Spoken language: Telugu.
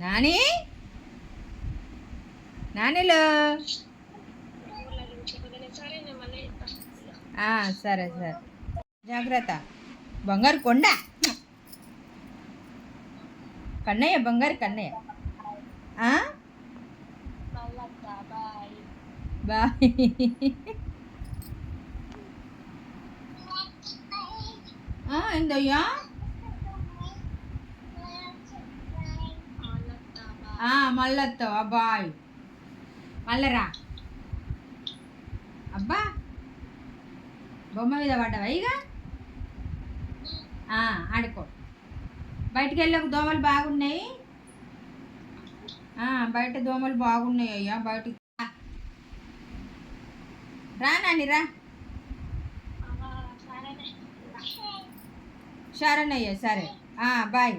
నాని నానిలో సరే సరే జాగ్రత్త. బంగారు కొండ కన్నయ్య, బంగారు కన్నయ్య. బాయ్. ఏందయ్యా? మళ్ళొస్తావా? బాయ్. మళ్ళరా. అబ్బా బొమ్మ మీద పడ్డావా ఇక? ఆడుకో. బయటికి వెళ్ళకు, దోమలు బాగున్నాయి. బయట దోమలు బాగున్నాయి అయ్యా. బయటికి రా నాని రా. సరేనయ్యా సరే. బాయ్.